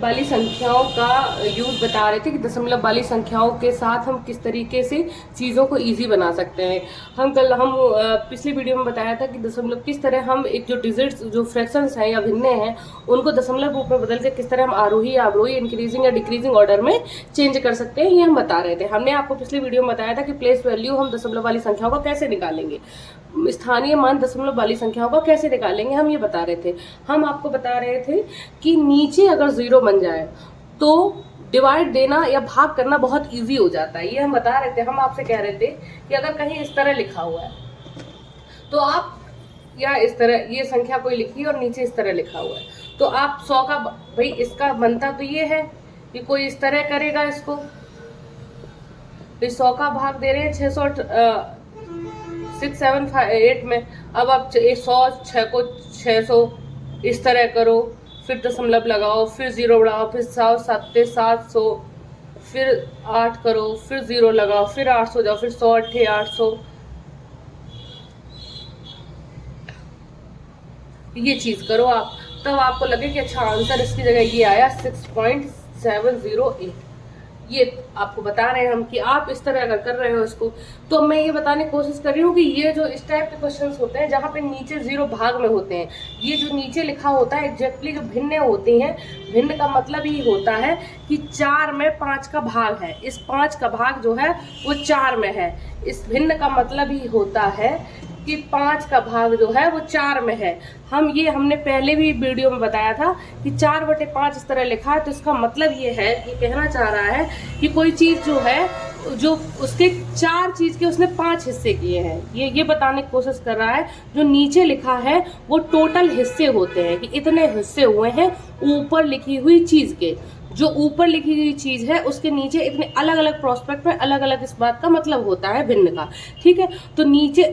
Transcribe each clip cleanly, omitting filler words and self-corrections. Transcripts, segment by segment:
वाली संख्याओं का यूज बता रहे थे कि दशमलव वाली संख्याओं के साथ हम किस तरीके से चीज़ों को इजी बना सकते हैं। हम पिछली वीडियो में बताया था कि दशमलव किस तरह हम एक जो डिजिट्स जो फ्रैक्शंस हैं या भिन्ने हैं उनको दशमलव रूप में बदल के किस तरह हम आरोही या अवरोही इंक्रीजिंग या डिक्रीजिंग ऑर्डर में चेंज कर सकते हैं, ये हम बता रहे थे। हमने आपको पिछली वीडियो में बताया था कि प्लेस वैल्यू हम दशमलव वाली संख्याओं को कैसे निकालेंगे, स्थानीय मान दशमलव वाली संख्याओं को कैसे निकालेंगे, हम ये बता रहे थे। हम आपको बता रहे थे कि नीचे अगर 0 बन जाए तो डिवाइड देना या भाग करना बहुत इजी हो जाता है, ये हम बता रहे थे। हम आपसे कह रहे थे कि अगर कहीं इस तरह लिखा हुआ है तो आप, या इस तरह ये संख्या कोई लिखी और नीचे इस तरह लिखा हुआ है, तो आप 100 का, भाई इसका बनता तो ये है कि कोई इस तरह करेगा इसको, 100 का भाग दे रहे हैं 678 में। अब आप 100 6 को 600 इस तरह करो, फिर दशमलव लगाओ, फिर 0 बढ़ाओ, फिर 7 700, फिर 8 करो, फिर 0 लगाओ, फिर 800 जाओ, फिर 100 8 800, ये चीज करो आप, तब आपको लगे कि अच्छा आंसर इसकी जगह ये आया 6.708। ये आपको बता रहे हैं हम कि आप इस तरह अगर कर रहे हो इसको, तो मैं ये बताने की कोशिश कर रही हूँ कि ये जो इस टाइप के क्वेश्चंस होते हैं जहाँ पे नीचे 0 भाग में होते हैं, ये जो नीचे लिखा होता है एग्जैक्टली जो भिन्न होती हैं, भिन्न का मतलब ही होता है कि 4 में 5 का भाग है, इस 5 का भाग जो है वो 4 में है। इस भिन्न का मतलब ही होता है कि 5 का भाग जो है वो 4 में है। हमने पहले भी वीडियो में बताया था कि 4/5 इस तरह लिखा है, तो इसका मतलब ये है, ये कहना चाह रहा है कि कोई चीज जो है, जो उसके 4 चीज के उसने 5 हिस्से किए हैं, ये बताने की कोशिश कर रहा है। जो नीचे लिखा है वो टोटल हिस्से होते हैं कि इतने हिस्से हुए हैं ऊपर लिखी हुई चीज के। जो ऊपर लिखी गई चीज है उसके नीचे इतने अलग अलग प्रोस्पेक्ट में अलग अलग इस बात का मतलब होता है भिन्न का, ठीक है। तो नीचे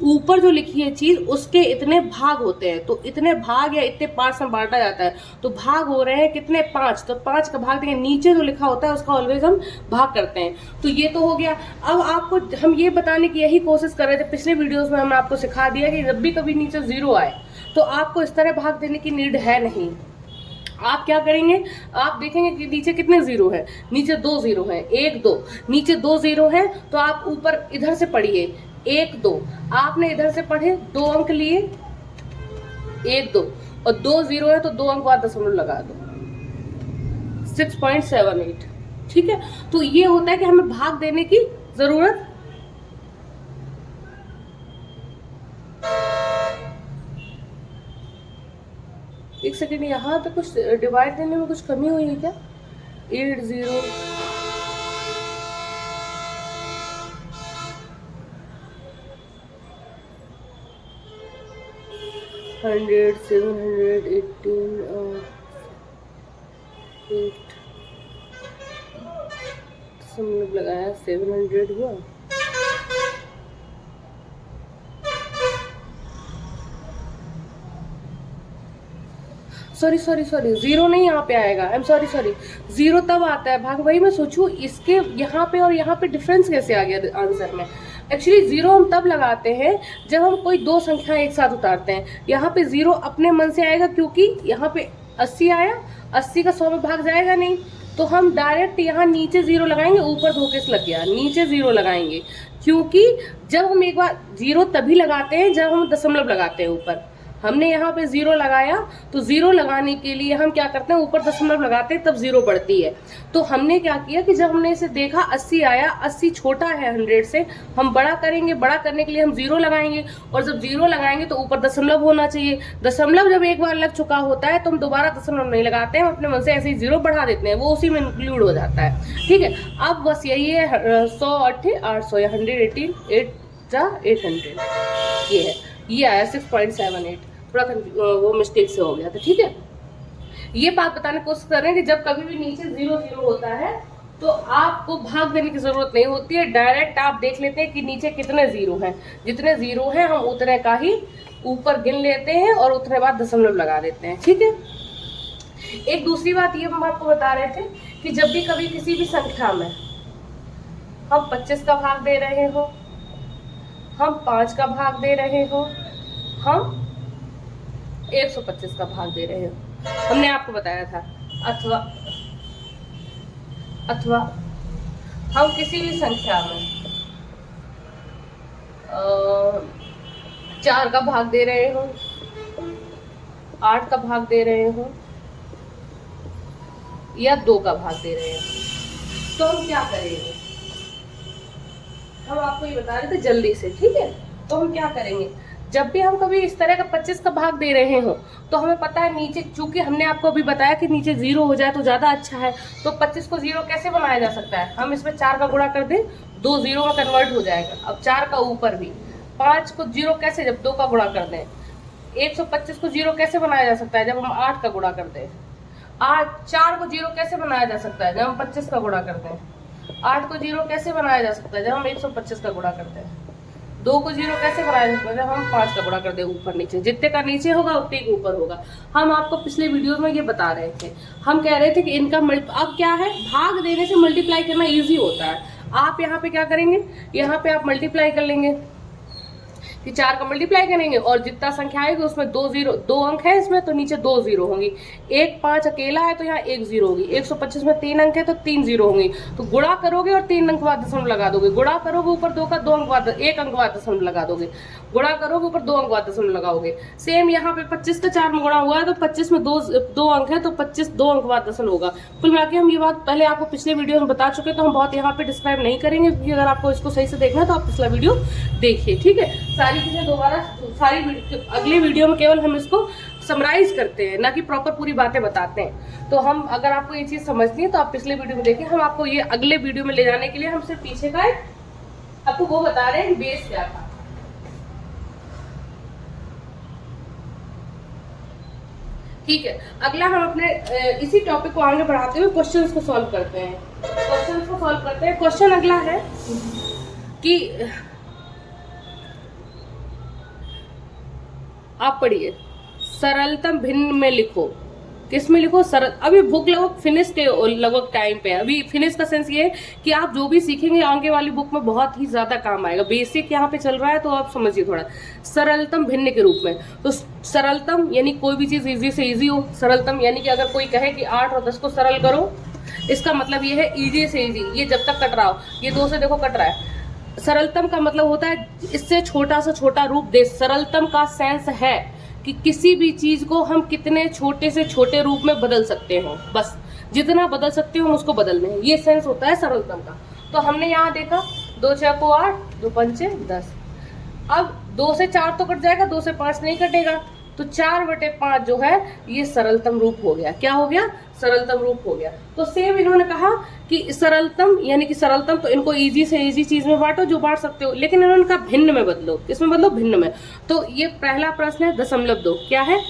ऊपर जो लिखी है चीज उसके इतने भाग होते हैं, तो इतने भाग या इतने पार्ट्स में बांटा जाता है, तो भाग हो रहे हैं कितने 5, तो 5 का भाग देंगे, नीचे जो लिखा होता है उसका ऑलवेज हम भाग करते हैं। तो ये तो हो गया। अब आपको हम ये बताने की यही कोशिश कर रहे थे, पिछले वीडियोज में हमने आपको सिखा दिया कि जब भी कभी नीचे 0 आए तो आपको इस तरह भाग देने की नीड है नहीं। आप क्या करेंगे, आप देखेंगे कि नीचे कितने 0 है, नीचे 2 0 है, 1 2, नीचे 2 0 है, तो आप ऊपर इधर से पढ़िए 1 2, आपने इधर से पढ़े 2 अंक लिए 1 2, और 2 0 है तो 2 अंक बाद दशमलव लगा दो 6.78, ठीक है। तो ये होता है कि हमें भाग देने की जरूरत एक सेकेंड, यहाँ पे कुछ डिवाइड देने में कुछ कमी हुई है क्या? 8 0 100 718 और 8 दशमलव लगाया 700 हुआ। सॉरी 0 नहीं यहाँ पे आएगा, आई एम सॉरी 0 तब आता है भाग। वही मैं सोचूं इसके यहाँ पे और यहाँ पे डिफरेंस कैसे आ गया आंसर में। एक्चुअली 0 हम तब लगाते हैं जब हम कोई 2 संख्या एक साथ उतारते हैं। यहाँ पे 0 अपने मन से आएगा क्योंकि यहाँ पे 80 आया, 80 का 100 में भाग जाएगा नहीं, तो हम डायरेक्ट यहाँ नीचे 0 लगाएंगे, ऊपर धोखे से लग गया, नीचे 0 लगाएंगे। क्योंकि जब हम एक बार 0 तभी लगाते हैं जब हम दशमलव लगाते हैं ऊपर। हमने यहाँ पे 0 लगाया, तो 0 लगाने के लिए हम क्या करते हैं, ऊपर दशमलव लगाते हैं तब 0 बढ़ती है। तो हमने क्या किया कि जब हमने इसे देखा 80 आया, 80 छोटा है 100 से, हम बड़ा करेंगे, बड़ा करने के लिए हम 0 लगाएंगे, और जब 0 लगाएंगे तो ऊपर दशमलव होना चाहिए। दशमलव जब एक बार लग चुका होता है तो हम दोबारा दशमलव नहीं लगाते हैं, हम अपने मन से ऐसे ही 0 बढ़ा देते हैं, वो उसी में इंक्लूड हो जाता है, ठीक है। अब बस यही है 100 8 800 या 118 8 800, ये है, ये आया 6.78, थोड़ा वो मिस्टेक से हो गया था, ठीक है। ये बात बताने की कोशिश कर रहे हैं कि जब कभी भी नीचे 0 0 होता है तो आपको भाग देने की जरूरत नहीं होती है, डायरेक्ट आप देख लेते हैं कि नीचे कितने 0 हैं, जितने 0 हैं हम उतने का ही ऊपर गिन लेते हैं और उतने बाद दशमलव लगा देते हैं, ठीक है। एक दूसरी बात ये हम आपको बता रहे थे कि जब भी कभी किसी भी संख्या में हम 25 का भाग दे रहे हो, हम 5 का भाग दे रहे हो, हम 125 का भाग दे रहे हो, हमने आपको बताया था, अथवा अथवा हम किसी भी संख्या में 4 का भाग दे रहे हो, 8 का भाग दे रहे हो या 2 का भाग दे रहे हो, तो हम क्या करेंगे? हम आपको ये बता रहे थे जल्दी से, ठीक है। तो हम क्या करेंगे, जब भी हम कभी इस तरह का 25 का भाग दे रहे हो तो हमें पता है नीचे, चूंकि हमने आपको अभी बताया कि नीचे 0 हो जाए तो ज़्यादा अच्छा है, तो 25 को 0 कैसे बनाया जा सकता है? हम इसमें 4 का गुणा कर दें, 2 0 में कन्वर्ट हो जाएगा। अब 4 का ऊपर भी 5 को 0 कैसे, जब 2 का गुणा कर दें। 125 को 0 कैसे बनाया जा सकता है? जब हम 8 का गुणा कर दें। 4 को 0 कैसे बनाया जा सकता है? जब हम 25 का गुणा करते हैं। 8 को 0 कैसे बनाया जा सकता है? जब हम 125 का गुणा करते हैं। 2 को 0 कैसे बनाया जा सकता है? जब हम 5 का गुणा कर दे ऊपर नीचे। जितने का नीचे होगा उतने के ऊपर होगा। हम आपको पिछले वीडियो में ये बता रहे थे, हम कह रहे थे कि इनका अब क्या है, भाग देने से मल्टीप्लाई करना ईजी होता है। आप यहाँ पे क्या करेंगे, यहाँ पे आप मल्टीप्लाई कर लेंगे कि 4 का मल्टीप्लाई करेंगे और जितना संख्या आएगी उसमें 2 अंक है इसमें, तो नीचे 2 0 होंगी। 1 5 अकेला है तो यहाँ 1 0 होगी। 125 में 3 अंक है तो 3 0 होंगी। तो गुणा करोगे और 3 अंक बाद दशमलव लगा दोगे। गुणा करोगे ऊपर 2 का 2 अंक बाद 1 अंक बाद दशमलव लगा दोगे। गुणा करोगे ऊपर 2 अंक बाद दशमलव लगाओगे। सेम यहाँ पे 25 का 4 में गुणा हुआ है तो 25 में 2 अंक है तो 25 2 अंक बाद दशमलव होगा। कुल मिला के हम ये बात पहले आपको पिछले वीडियो में बता चुके, तो हम बहुत यहाँ पे डिस्क्राइब नहीं करेंगे, क्योंकि अगर आपको इसको सही से देखना है तो आप पिछला वीडियो देखिए, ठीक है। सारी चीजें दोबारा अगले वीडियो में केवल हम इसको समराइज करते हैं, ना कि प्रॉपर पूरी बातें बताते हैं। तो हम, अगर आपको ये चीज समझनी है तो आप पिछले वीडियो में देखिए। हम आपको ये अगले वीडियो में ले जाने के लिए हम सिर्फ पीछे का आपको वो बता रहे हैं बेस क्या था। ठीक है, अगला हम अपने इसी टॉपिक को आगे बढ़ाते हुए क्वेश्चंस को सॉल्व करते हैं। क्वेश्चन अगला है कि आप पढ़िए, सरलतम भिन्न में लिखो। किस में लिखो? सरल। अभी बुक लगभग फिनिश के लगभग टाइम पे है। अभी फिनिश का सेंस ये है कि आप जो भी सीखेंगे आगे वाली बुक में बहुत ही ज्यादा काम आएगा। बेसिक यहाँ पे चल रहा है तो आप समझिए थोड़ा। सरलतम भिन्न के रूप में, तो सरलतम यानी कोई भी चीज इजी से इजी हो। सरलतम यानी कि अगर कोई कहे कि 8 और 10 को सरल करो, इसका मतलब ये है इजी से इजी। ये जब तक कट रहा हो, ये 2 से देखो कट रहा है। सरलतम का मतलब होता है इससे छोटा से छोटा रूप दे। सरलतम का सेंस है कि किसी भी चीज को हम कितने छोटे से छोटे रूप में बदल सकते हो, बस जितना बदल सकते हो हम उसको बदलने हैं, ये सेंस होता है सरलतम का। तो हमने यहाँ देखा 2 6 को 8, 2 5 10। अब 2 से 4 तो कट जाएगा, 2 से 5 नहीं कटेगा, तो 4/5 जो है ये सरलतम रूप हो गया। क्या हो गया? सरलतम रूप हो गया। तो सेम इन्होंने कहा कि सरलतम यानी कि सरलतम, तो इनको इजी से इजी चीज में बांटो जो बांट सकते हो, लेकिन इन्होंने कहा भिन्न में बदलो। किसमें बदलो? भिन्न में। तो ये पहला प्रश्न है 0.2। क्या है?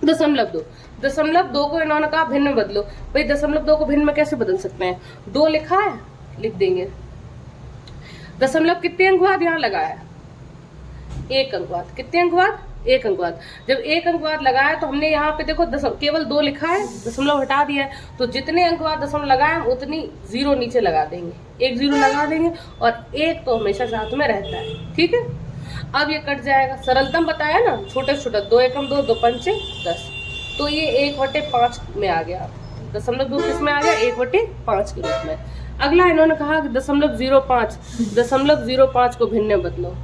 0.2। 0.2 को इन्होंने कहा भिन्न में बदलो। भाई 0.2 को भिन्न में कैसे बदल सकते हैं? 2 लिखा है, लिख देंगे। दशमलव कितने अंक बाद यहाँ लगा है? 1 अंक बाद। कितने अंक बाद? 1 अंक बाद। जब 1 अंक बाद लगाया तो हमने यहाँ पे देखो केवल 2 लिखा है, दशमलव हटा दिया है, तो जितने अंक बाद दशमलव लगाए हम उतनी 0 नीचे लगा देंगे। 1 0 लगा देंगे और 1 तो हमेशा साथ में रहता है, ठीक है। अब ये कट जाएगा। सरलतम बताया ना, छोटे छोटा। 2 एकम 2, 2 पंचे 10, तो ये 1/5 में आ गया। 0.2 किस में आ गया? 1/5 के रूप में। अगला इन्होंने कहा कि 0.05। 0.05 को भिन्न में बदलो।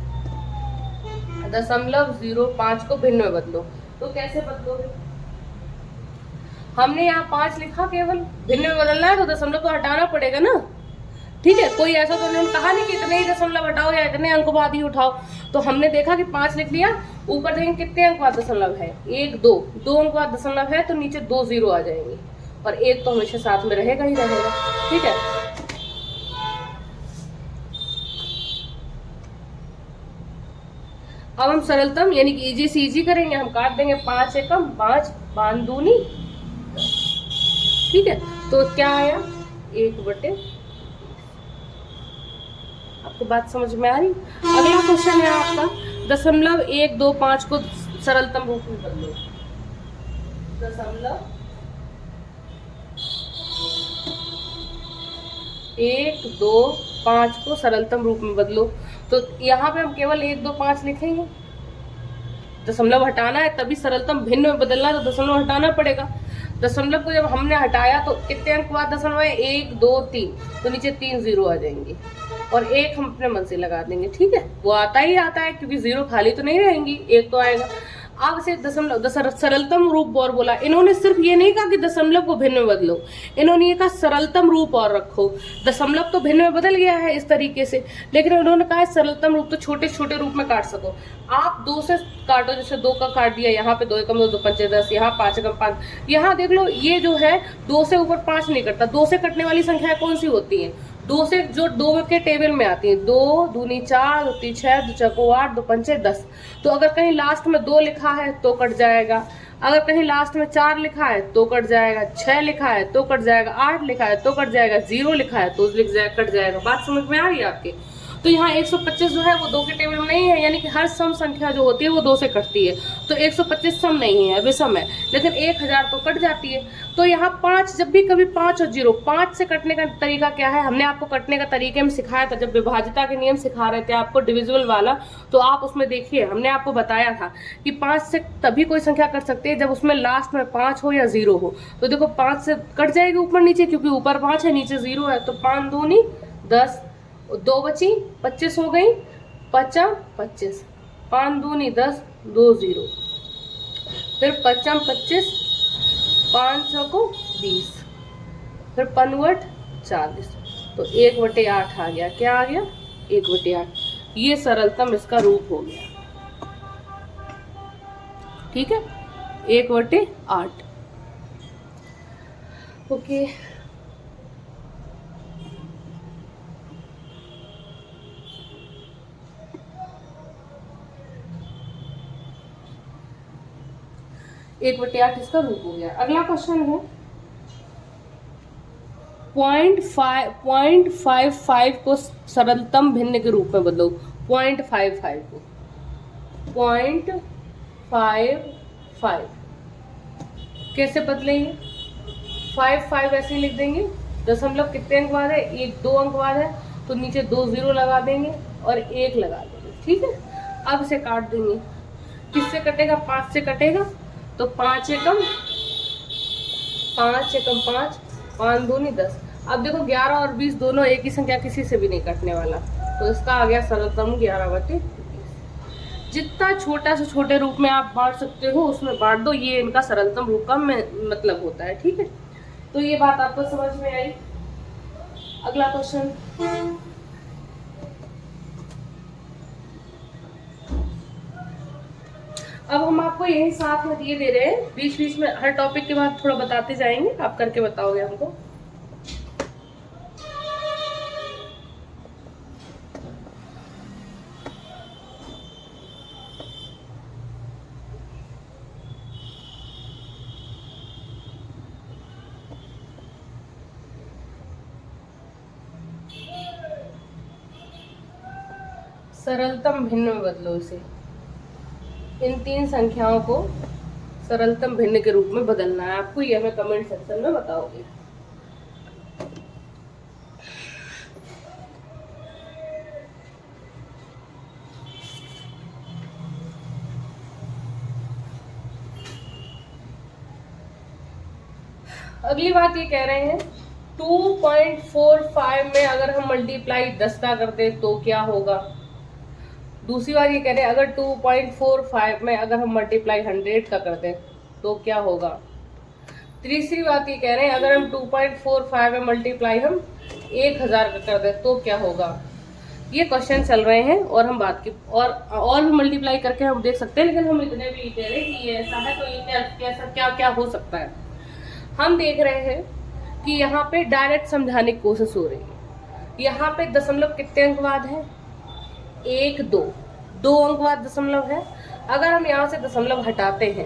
0.05 को भिन्न में बदलो, तो कैसे बदलोगे? हमने यहाँ 5 लिखा, केवल भिन्न में बदलना है तो दशमलव को हटाना पड़ेगा ना, ठीक है। कोई ऐसा तो उन्होंने कहा नहीं कि इतने ही दशमलव हटाओ या इतने अंक बाद ही उठाओ। तो हमने देखा कि 5 लिख लिया, ऊपर देखेंगे कितने अंक बाद दशमलव है? 1 2 अंक बाद दशमलव है तो नीचे 2 0 आ जाएंगे और 1 तो हमेशा साथ में रहेगा ही रहेगा, ठीक है। अब हम सरलतम यानी कि इजी से इजी करेंगे। हम काट देंगे 5 एकम 5, 5 दूनी, ठीक है। तो क्या आया? 1/। आपको बात समझ में आ रही? अगला क्वेश्चन है आपका 0.125 को सरलतम रूप में बदलो। 0.125 को सरलतम रूप में बदलो। तो यहाँ पे हम केवल 1 2 5 लिखेंगे। दशमलव हटाना है तभी सरलतम भिन्न में बदलना है तो दशमलव हटाना पड़ेगा। दशमलव को जब हमने हटाया तो कितने अंक बाद दशमलव है, 1 2 3, तो नीचे 3 जीरो आ जाएंगे और 1 हम अपने मन से लगा देंगे। ठीक है, वो आता ही आता है क्योंकि जीरो खाली तो नहीं रहेंगी, 1 तो आएगा। अब से दशमलव सरलतम रूप और बोला, इन्होंने सिर्फ ये नहीं कहा कि दशमलव को भिन्न में बदलो, इन्होंने ये कहा सरलतम रूप और रखो। दशमलव तो भिन्न में बदल गया है इस तरीके से, लेकिन उन्होंने कहा सरलतम रूप, तो छोटे छोटे रूप में काट सको। आप 2 से काटो, जैसे 2 का काट दिया, यहाँ पे 2 एकम 2 2 पंचे 10, यहाँ 5 एकम 5, यहाँ देख लो ये जो है 2 से ऊपर 5 नहीं कटता। 2 से कटने वाली संख्या कौन सी होती है, 2 से जो 2 के टेबल में आती है, 2 दूनी 4, 2 तीन 6, 2 चौको 8, 2 पंचे 10। तो अगर कहीं लास्ट में 2 लिखा है तो कट जाएगा, अगर कहीं लास्ट में 4 लिखा है तो कट जाएगा, 6 लिखा है तो कट जाएगा, 8 लिखा है तो कट जाएगा, 0 लिखा है तो कट जाएगा। बात समझ में आ रही है आपके? तो यहाँ 125 जो है वो 2 के टेबल में नहीं है, यानी कि हर सम संख्या जो होती है वो 2 से कटती है। तो 125 सम नहीं है, विषम है, लेकिन 1000 तो कट जाती है। तो यहाँ 5, जब भी कभी 5 और 0, 5 से कटने का तरीका क्या है, हमने आपको कटने का तरीके में सिखाया था जब विभाज्यता के नियम सिखा रहे थे आपको डिविजिबल वाला, तो आप उसमें देखिए हमने आपको बताया था कि 5 से तभी कोई संख्या कट सकती है जब उसमें लास्ट में 5 हो या 0 हो। तो देखो 5 से कट जाएगी ऊपर नीचे, क्योंकि ऊपर 5 है नीचे 0 है। तो 5 दूनी 10, 2 बची 25 हो गई, 5 25, 5 दूनी 10, 2 0, फिर 5 25, 5 को 20, फिर 5 40, तो 1/8 आ गया। क्या आ गया? 1/8। ये सरलतम इसका रूप हो गया। ठीक है, 1/8। ओके, 1/8 इसका रूप हो गया। अगला क्वेश्चन है 0.55 को सरलतम भिन्न के रूप में बदलो। 0.55 को 0.55 कैसे बदलेंगे? 5 ऐसे ही लिख देंगे। दशमलव कितने अंक बाद है? 1 2 अंक बाद है, तो नीचे 2 0 लगा देंगे और 1 लगा देंगे। ठीक है, अब इसे काट देंगे। किससे कटेगा? 5 से कटेगा, तो 5 एकम 5, 5 दूनी 10। अब देखो 11 और 20 दोनों एक ही संख्या, किसी से भी नहीं कटने वाला, तो इसका आ गया सरलतम 11/20। जितना छोटा से छोटे रूप में आप बांट सकते हो उसमें बांट दो, ये इनका सरलतम रूप का मतलब होता है। ठीक है, तो ये बात आपको समझ में आई। अगला क्वेश्चन, अब हम आपको यही साथ में दिए दे रहे हैं, बीच बीच में हर टॉपिक के बाद थोड़ा बताते जाएंगे, आप करके बताओगे हमको। सरलतम भिन्न में बदलो इसे। इन 3 संख्याओं को सरलतम भिन्न के रूप में बदलना है आपको, ये हमें कमेंट सेक्शन में बताओगे। अगली बात ये कह रहे हैं 2.45 में अगर हम मल्टीप्लाई 10 का करते तो क्या होगा। दूसरी बात ये कह रहे हैं अगर 2.45 में अगर हम मल्टीप्लाई 100 का करते तो क्या होगा। तीसरी बात ये कह रहे हैं अगर हम 2.45 में मल्टीप्लाई हम 1000 का करते तो क्या होगा। ये क्वेश्चन चल रहे हैं और हम बात की और भी मल्टीप्लाई करके हम देख सकते हैं, लेकिन हम इतने भी कह रहे हैं कि ये ऐसा है तो ये क्या क्या हो सकता है। हम देख रहे हैं कि यहाँ पे डायरेक्ट समझाने की कोशिश हो रही है। यहाँ पे दशमलव कितने अंक बाद है? 1 2 अंक बाद दशमलव है। अगर हम यहाँ से दशमलव हटाते हैं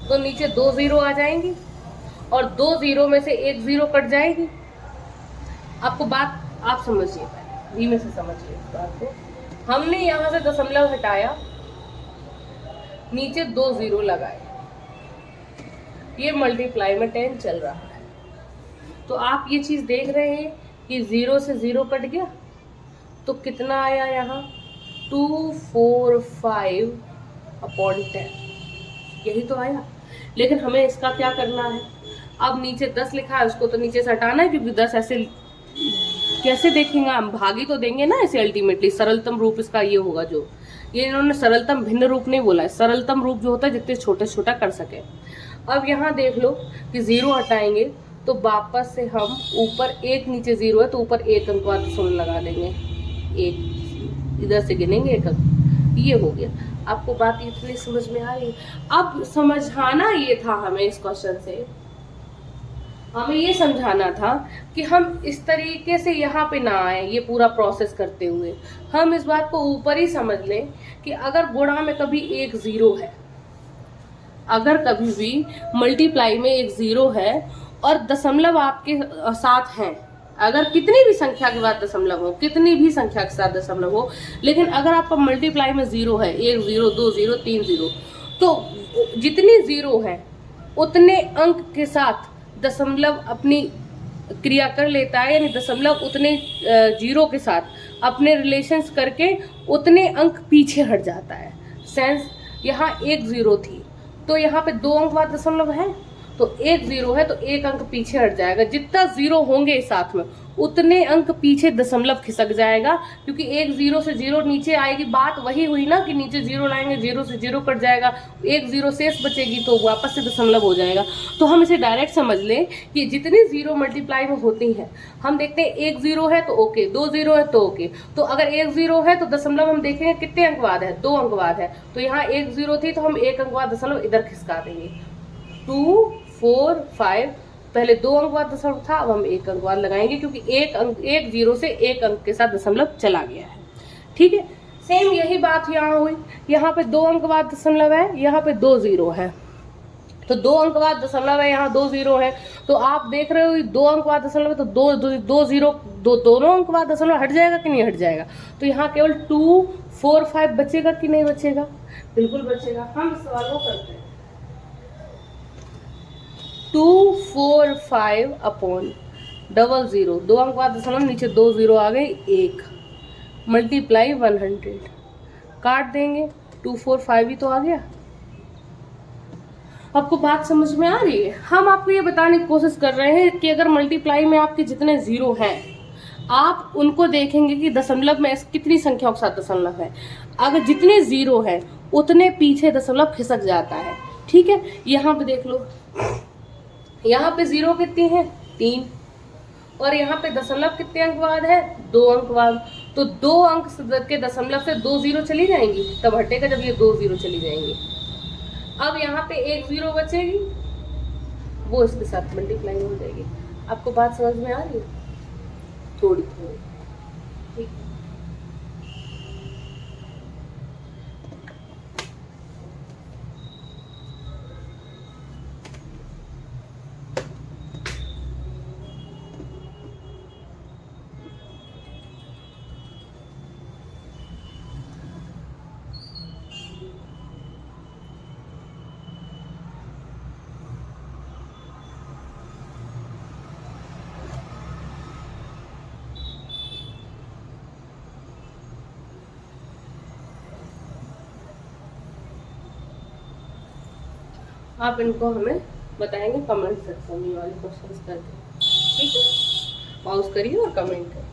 तो नीचे 2 0 आ जाएंगी और 2 0 में से 1 0 कट जाएगी। आपको बात आप समझिए, धीमे से समझिए इस बात को। हमने यहाँ से दशमलव हटाया, नीचे 2 0 लगाए, ये मल्टीप्लाई में 10 चल रहा है। तो आप ये चीज देख रहे हैं कि 0 से 0 कट गया तो कितना आया यहाँ 245/10, यही तो आया। लेकिन हमें इसका क्या करना है, अब नीचे 10 लिखा है, उसको तो नीचे से हटाना है, क्योंकि 10 ऐसे कैसे देखेंगे हम, भागी तो देंगे ना ऐसे। अल्टीमेटली सरलतम रूप इसका ये होगा, जो ये इन्होंने सरलतम भिन्न रूप नहीं बोला है, सरलतम रूप जो होता है जितने छोटे छोटा कर सके। अब यहाँ देख लो कि 0 हटाएंगे तो वापस से हम ऊपर एक, नीचे 0 है तो ऊपर एक अंक वाला शून्य लगा देंगे, एक इधर से गिनेंगे एक अंक, ये हो गया। आपको बात इतनी समझ में आ रही? अब समझाना ये था हमें, इस क्वेश्चन से हमें ये समझाना था कि हम इस तरीके से यहाँ पे ना आए, ये पूरा प्रोसेस करते हुए हम इस बात को ऊपर ही समझ लें कि अगर गुणा में कभी एक 0 है, अगर कभी भी मल्टीप्लाई में एक 0 है और दशमलव आपके साथ हैं, अगर कितनी भी संख्या के बाद दशमलव हो, कितनी भी संख्या के साथ दशमलव हो, लेकिन अगर आपका मल्टीप्लाई में 0 है, 1 0 2 0 3 0, तो जितनी 0 है उतने अंक के साथ दशमलव अपनी क्रिया कर लेता है, यानी दशमलव उतने 0 के साथ अपने रिलेशंस करके उतने अंक पीछे हट जाता है। सेंस यहाँ एक 0 थी तो यहाँ पे 2 अंक बाद दशमलव है, तो एक 0 है तो एक अंक पीछे हट जाएगा। जितना 0 होंगे साथ में उतने अंक पीछे दशमलव खिसक जाएगा, क्योंकि एक 0 से 0 नीचे आएगी। बात वही हुई ना कि नीचे 0 लाएंगे, 0 से 0 कट जाएगा, एक 0 शेष बचेगी तो वापस से दशमलव हो जाएगा। तो हम इसे डायरेक्ट समझ लें कि जितनी 0 मल्टीप्लाई में होती हैं, हम देखते हैं एक 0 है तो ओके, 2 0 है तो ओके। तो अगर एक 0 है तो दशमलव हम देखेंगे कितने अंक बाद है, 2 अंक बाद है, तो यहाँ एक 0 थी तो हम एक अंक बाद दशमलव इधर खिसका देंगे। 2 4 5, पहले 2 अंक बाद दशमलव था, अब हम एक अंक बाद लगाएंगे, क्योंकि एक 0 से एक अंक के साथ दशमलव चला गया है। ठीक है, सेम यही बात यहाँ हुई। यहाँ पे 2 अंक बाद दशमलव है, यहाँ पे 2 0 है, तो 2 अंक बाद दशमलव है, यहाँ 2 0 है। तो आप देख रहे हो 2 अंक बाद दशमलव है तो 2 0 दोनों अंक बाद दशमलव हट जाएगा कि नहीं हट जाएगा? तो यहाँ केवल 2 4 5 बचेगा कि नहीं बचेगा? बिल्कुल बचेगा। हम इस सवाल को करते हैं। 2 4 5 अपॉन 00, 2 अंक बाद दशमलव, नीचे 2 0 आ गए, 1 मल्टीप्लाई 100, काट देंगे, 2 4 5 ही तो आ गया। आपको बात समझ में आ रही है? हम आपको ये बताने की कोशिश कर रहे हैं कि अगर मल्टीप्लाई में आपके जितने 0 हैं, आप उनको देखेंगे कि दशमलव में कितनी संख्याओं के साथ दशमलव है। अगर जितने 0 है उतने पीछे दशमलव खिसक जाता है। ठीक है, यहाँ पे देख लो, यहाँ पे 0 कितनी है, 3, और यहाँ पे दशमलव कितने अंक बाद है, 2 अंक बाद। तो 2 अंक के दशमलव से 2 0 चली जाएंगी, तब हटेगा जब ये 2 0 चली जाएंगी। अब यहाँ पे एक 0 बचेगी, वो इसके साथ मल्टीप्लाई हो जाएगी। आपको बात समझ में आ रही है? थोड़ी थोड़ी, ठीक। आप इनको हमें बताएंगे कमेंट सेक्शन में, वाले क्वेश्चंस करके। ठीक है, पॉज करिए और कमेंट करिए।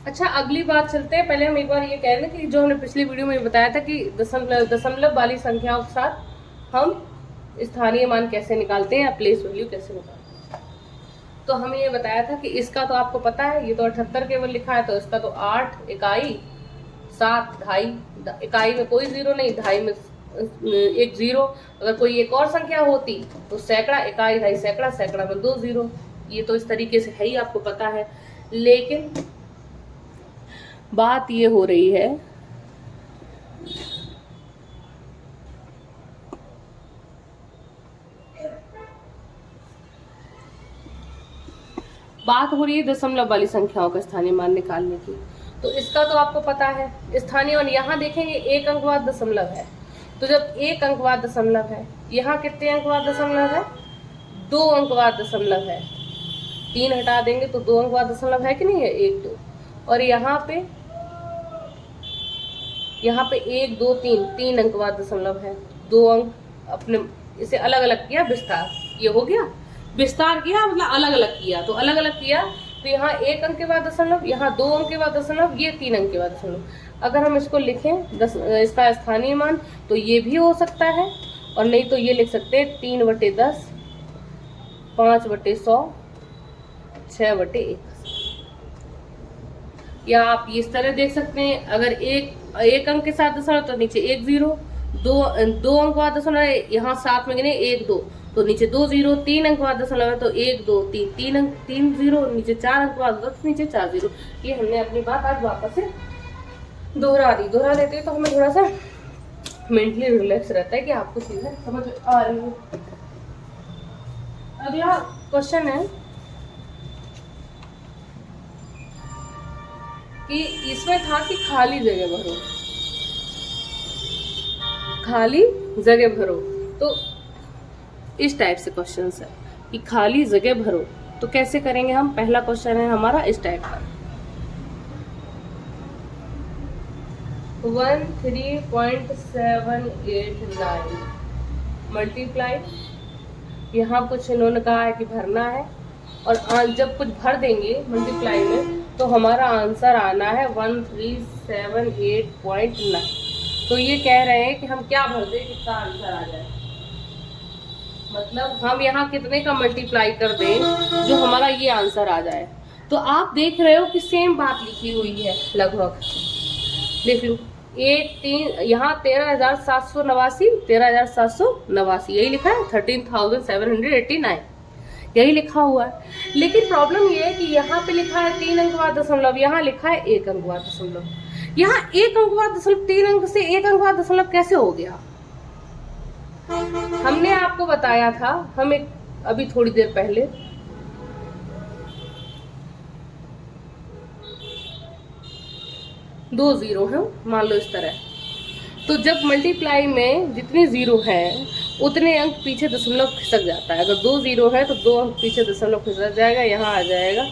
अच्छा, अगली बात चलते हैं। पहले हम एक बार ये कह लें कि जो हमने पिछली वीडियो में बताया था कि दशमलव वाली संख्याओं के साथ हम स्थानीय मान कैसे निकालते हैं या प्लेस वैल्यू कैसे निकालते हैं। तो हमें ये बताया था कि इसका तो आपको पता है, ये तो 78 केवल लिखा है, तो इसका तो 8 इकाई, 7 ढाई, इकाई में कोई 0 नहीं, ढाई में एक 0। अगर कोई एक और संख्या होती तो सैकड़ा, इकाई, ढाई, सैकड़ा, सैकड़ा में 2 0। ये तो इस तरीके से है ही, आपको पता है। लेकिन बात ये हो रही है दशमलव वाली संख्याओं का स्थानीय मान निकालने की। तो इसका तो आपको पता है स्थानीय मान। यहाँ देखेंगे एक अंक बाद दशमलव है, तो जब एक अंक बाद दशमलव है, यहाँ कितने अंक बाद दशमलव है? 2 अंक बाद दशमलव है। 3 हटा देंगे तो 2 अंक बाद दशमलव है कि नहीं है? 1 2। और यहाँ पे 1 2 3 अंक बाद दशमलव है। 2 अंक अपने इसे अलग अलग किया, विस्तार, ये हो गया विस्तार किया, मतलब अलग अलग किया। तो अलग अलग किया तो यहाँ 1 अंक के बाद दशमलव, यहाँ 2 अंक के बाद दशमलव, ये 3 अंक के बाद दशमलव। अगर हम इसको लिखें इसका स्थानीय मान, तो ये भी हो सकता है, और नहीं तो ये लिख सकते हैं 3/10, 5/100, 6/1। या आप इस तरह देख सकते हैं, अगर एक अंक के साथ दशमलव तो नीचे 1 0, 2 अंक बाद दशमलव है, यहाँ साथ में गिने 1 2 तो नीचे 2 0, 3 अंक बाद दशमलव है तो 1 2 3, 3 अंक 3 0, नीचे 4 अंक बाद 10, नीचे 4 0। ये हमने अपनी बात आज वापस से दोहरा देते हैं, तो हमें थोड़ा सा मेंटली रिलैक्स रहता है कि आपको चीजें समझ आ रही है। अगला क्वेश्चन है कि इसमें था कि खाली जगह भरो, खाली जगह भरो। तो इस टाइप से क्वेश्चन है कि खाली जगह भरो, तो कैसे करेंगे हम? पहला क्वेश्चन है हमारा इस टाइप का, 13.789 मल्टीप्लाई, यहाँ कुछ इन्होंने कहा है कि भरना है, और जब कुछ भर देंगे मल्टीप्लाई में तो हमारा आंसर आना है 1378.9। तो ये कह रहे हैं कि हम क्या भर दें कितना आंसर आ जाए, मतलब हम यहाँ कितने का मल्टीप्लाई कर दें जो हमारा ये आंसर आ जाए। तो आप देख रहे हो कि सेम बात लिखी हुई है लगभग, देख लो 3 यहाँ 13,789 यही लिखा है, 13,789 यही लिखा हुआ है। लेकिन प्रॉब्लम ये है कि यहाँ पे लिखा है 3 अंक बाद दशमलव, यहाँ लिखा है 1 अंक बाद दशमलव। यहाँ 1 अंक बाद दशमलव 3 अंक से 1 अंक बाद दशमलव कैसे हो गया? हमने आपको बताया था, हमें अभी थोड़ी देर पहले, दो जीरो है मान लो इस तरह, तो जब मल्टीप्लाई में जितनी जीरो है उतने अंक पीछे दशमलव खिसक जाता है। अगर 2 जीरो है तो 2 अंक पीछे दशमलव खिसक जाएगा, यहाँ आ जाएगा।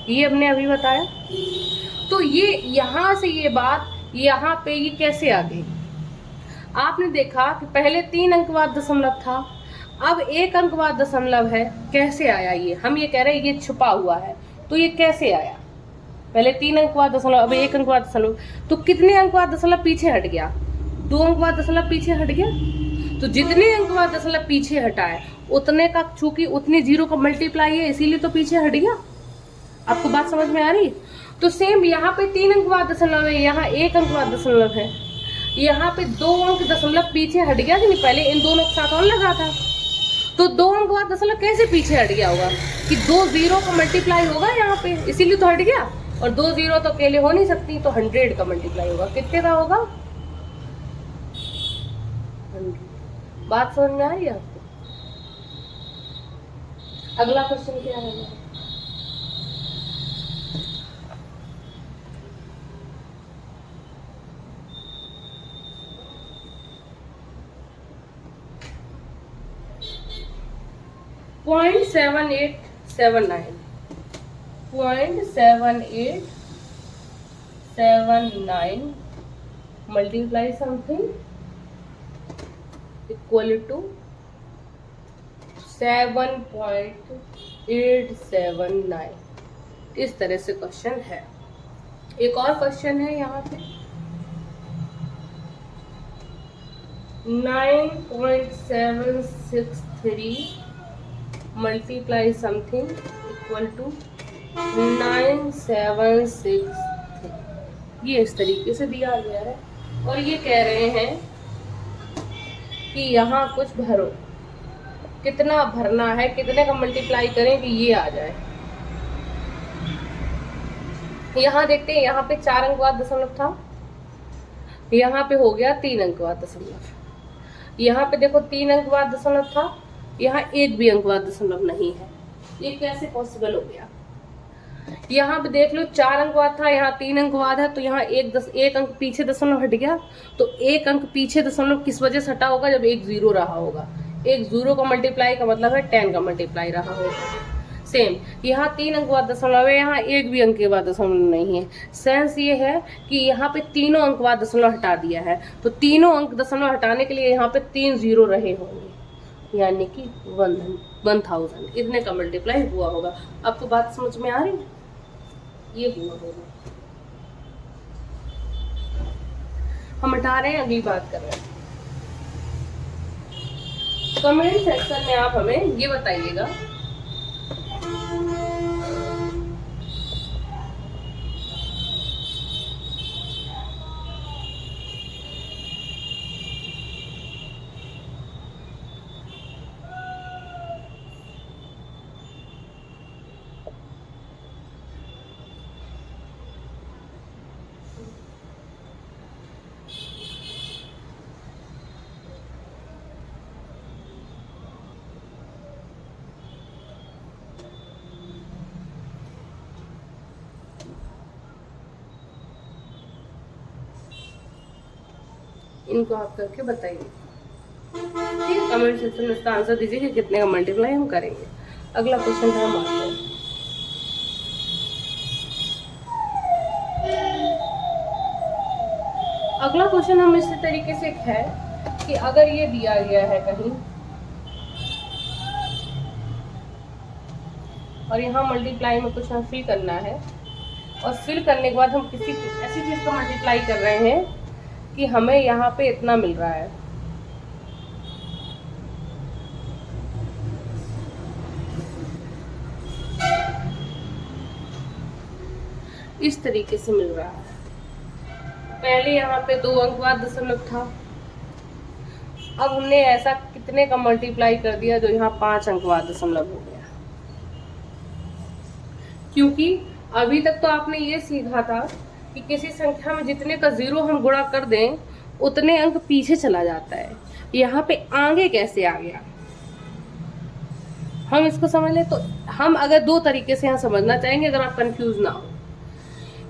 ये हमने अभी बताया। तो ये यहाँ से ये बात यहाँ पे ये कैसे आ गई? आपने देखा कि पहले 3 अंक बाद दशमलव था, अब 1 अंक बाद दशमलव है, कैसे आया ये? हम ये कह रहे हैं ये छुपा हुआ है, तो ये कैसे आया? पहले 3 अंक बाद दशमलव, अब 1 अंक बाद दशमलव, तो कितने अंक बाद दशमलव पीछे हट गया? 2 अंक बाद दशमलव पीछे हट गया। तो जितने अंक बाद दशमलव पीछे हटा है उतने का, चूंकि उतनी जीरो का मल्टीप्लाई है इसीलिए तो पीछे हट गया। आपको बात समझ में आ रही? तो सेम यहाँ पे 3 अंक बाद दशमलव है, यहाँ 1 अंक बाद दशमलव है, यहाँ पे 2 अंक दशमलव पीछे हट गया कि नहीं? पहले इन दोनों के साथ और लगा था, तो 2 अंक बाद दशमलव कैसे पीछे हट गया होगा? कि 2 जीरो का मल्टीप्लाई होगा यहाँ पे, इसीलिए तो हट गया। और 2 जीरो तो अकेले हो नहीं सकती, तो 100 का मल्टीप्लाई होगा। कितने का होगा? 100। बात समझ में आ रही है आपको? अगला क्वेश्चन क्या है? 0.7879 multiply something equal to 7.879। इस तरह से क्वेश्चन है। एक और क्वेश्चन है यहाँ पे 9.763 मल्टीप्लाई समथिंग इक्वल टू 9763। ये इस तरीके से दिया गया है और ये कह रहे हैं कि यहाँ कुछ भरो। कितना भरना है, कितने का मल्टीप्लाई करें कि ये आ जाए। यहाँ देखते हैं, यहाँ पे 4 अंक बाद दशमलव था, यहाँ पे हो गया 3 अंक बाद दशमलव। यहाँ पे देखो 3 अंक बाद दशमलव था, यहाँ एक भी अंक बाद दशमलव नहीं है। ये कैसे पॉसिबल हो गया? यहाँ पे देख लो 4 अंक बाद था, यहाँ 3 अंक बाद है, तो यहाँ एक अंक पीछे दशमलव हट गया। तो एक अंक पीछे दशमलव किस वजह से हटा होगा? जब एक जीरो रहा होगा। एक जीरो का मल्टीप्लाई का मतलब है 10 का मल्टीप्लाई रहा होगा। सेम यहाँ 3 अंक बाद दशमलव है, यहाँ एक भी अंक के बाद दशमलव नहीं है। सेंस ये है कि यहाँ पे तीनों अंक बाद दशमलव हटा दिया है, तो तीनों अंक दशमलव हटाने के लिए यहाँ पे 3 जीरो रहे होंगे, यानी कि 1000 इतने का मल्टीप्लाई हुआ होगा। आपको बात समझ में आ रही है? ये हुआ होगा। हम हटा रहे हैं, अगली बात कर रहे हैं। कमेंट सेक्शन में आप हमें ये बताइएगा इनको आप करके बताइए, ठीक है? कमेंट सेक्शन में इसका आंसर दीजिए कि कितने का मल्टीप्लाई हम करेंगे। अगला क्वेश्चन हम आते हैं। अगला क्वेश्चन हम इसी तरीके से है कि अगर ये दिया गया है कहीं और यहाँ मल्टीप्लाई में कुछ हम फिल करना है, और फिल करने के बाद हम किसी ऐसी चीज को मल्टीप्लाई कर रहे हैं कि हमें यहाँ पे इतना मिल रहा है, इस तरीके से मिल रहा है। पहले यहाँ पे 2 अंक बाद दशमलव था, अब हमने ऐसा कितने का मल्टीप्लाई कर दिया जो यहाँ 5 अंक बाद दशमलव हो गया। क्योंकि अभी तक तो आपने ये सीखा था कि किसी संख्या में जितने का जीरो हम गुणा कर दें उतने अंक पीछे चला जाता है। यहाँ पे आगे कैसे आ गया, हम इसको समझ ले। तो हम अगर 2 तरीके से यहाँ समझना चाहेंगे, अगर आप कंफ्यूज ना हो।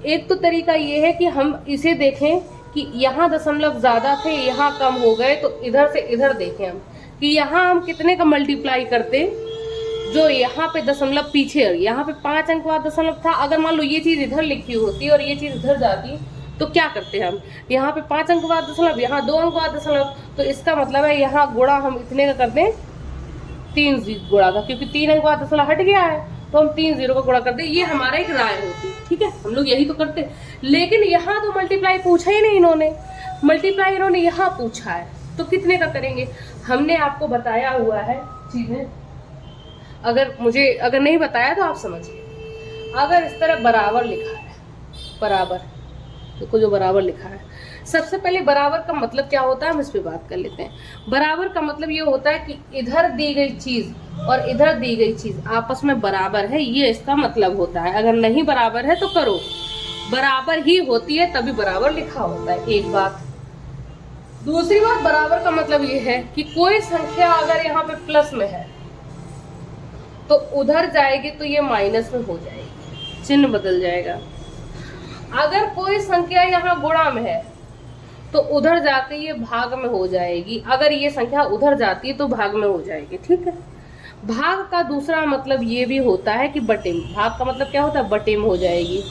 एक तो तरीका ये है कि हम इसे देखें कि यहाँ दशमलव ज्यादा थे, यहाँ कम हो गए, तो इधर से इधर देखें हम कि यहाँ हम कितने का मल्टीप्लाई करते जो यहाँ पे दशमलव पीछे, यहाँ पे 5 अंक बाद दशमलव था। अगर मान लो ये चीज इधर लिखी होती और ये चीज इधर जाती तो क्या करते हम? यहाँ पे 5 अंक बाद दशमलव, यहाँ 2 अंक बाद दशमलव, तो इसका मतलब है यहाँ गुणा हम इतने का करते हैं 3 गुणा का, क्योंकि 3 अंक बाद दशमलव हट गया है तो हम 3 जीरो का गुणा करते। ये हमारा एक राय होती, ठीक है, हम लोग यही तो करते। लेकिन यहाँ तो मल्टीप्लाई पूछा ही नहीं इन्होंने, मल्टीप्लाई इन्होंने यहाँ पूछा है, तो कितने का करेंगे? हमने आपको बताया हुआ है चीजें, अगर नहीं बताया तो आप समझिए। अगर इस तरह बराबर लिखा है, बराबर देखो जो बराबर लिखा है, सबसे पहले बराबर का मतलब क्या होता है हम इस पे बात कर लेते हैं। बराबर का मतलब ये होता है कि इधर दी गई चीज और इधर दी गई चीज आपस में बराबर है, ये इसका मतलब होता है। अगर नहीं बराबर है तो करो, बराबर ही होती है तभी बराबर लिखा होता है, एक बात। दूसरी बात, बराबर का मतलब ये है कि कोई संख्या अगर यहाँ पे प्लस में है तो उधर जाएगी तो ये माइनस में हो जाएगी, चिन्ह बदल जाएगा। अगर कोई संख्या यहाँ गुणा में है तो उधर जाके ये भाग में हो जाएगी, अगर ये संख्या उधर जाती है तो भाग में हो जाएगी, ठीक है। भाग का दूसरा मतलब ये भी होता है कि बटे में, भाग का मतलब क्या होता है? बटे में हो जाएगी।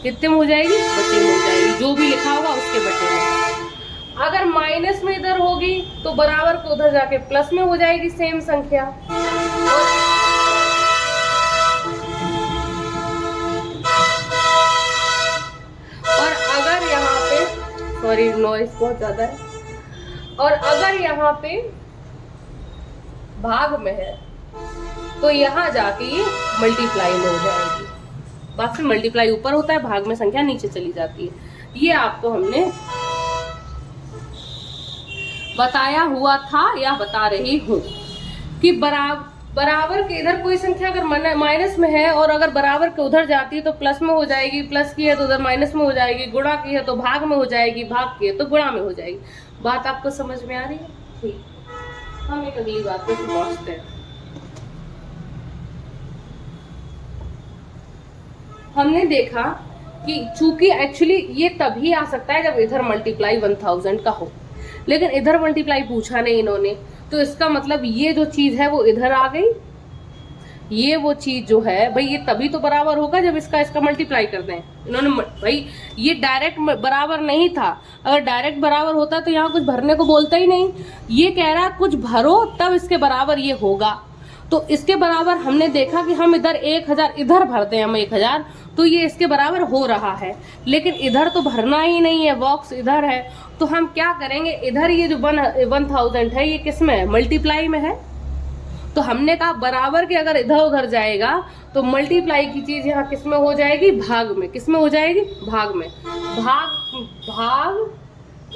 कितने में हो जाएगी? बटे में हो जाएगी, जो भी लिखा होगा उसके बटे में। अगर माइनस में इधर होगी तो बराबर को उधर जाके प्लस में हो जाएगी सेम संख्या। और अगर यहाँ पे, सॉरी नॉइस बहुत ज्यादा है, और अगर यहाँ पे भाग में है तो यहाँ जाके ये मल्टीप्लाई में हो जाएगी। बाकी मल्टीप्लाई ऊपर होता है, भाग में संख्या नीचे चली जाती है। ये आपको हमने बताया हुआ था या बता रही हूँ कि बराबर के इधर कोई संख्या अगर माइनस में है और अगर बराबर के उधर जाती है तो प्लस में हो जाएगी, प्लस की है तो उधर माइनस में हो जाएगी, गुणा की है तो भाग में हो जाएगी, भाग की है तो गुणा में हो जाएगी। बात आपको समझ में आ रही है? ठीक, हम एक अगली बात पे पहुंचते हैं। हमने देखा कि चूंकि एक्चुअली ये तभी आ सकता है जब इधर मल्टीप्लाई 1000 का हो, लेकिन इधर मल्टीप्लाई पूछा नहीं इन्होंने, तो इसका मतलब ये जो चीज है वो इधर आ गई, ये वो चीज जो है भाई ये तभी तो बराबर होगा जब इसका मल्टीप्लाई करते हैं इन्होंने। भाई ये डायरेक्ट बराबर नहीं था, अगर डायरेक्ट बराबर होता तो यहाँ कुछ भरने को बोलता ही नहीं। ये कह रहा है कुछ भरो तब इसके बराबर ये होगा, तो इसके बराबर हमने देखा कि हम इधर 1000 इधर भरते हैं हम 1000, तो ये इसके बराबर हो रहा है, लेकिन इधर तो भरना ही नहीं है, बॉक्स इधर है। तो हम क्या करेंगे, इधर ये जो 1000 है ये किस में है, मल्टीप्लाई में है। तो हमने कहा बराबर के अगर इधर उधर जाएगा तो मल्टीप्लाई की चीज यहाँ किस में हो जाएगी, भाग में। किस में हो जाएगी, भाग में। भाग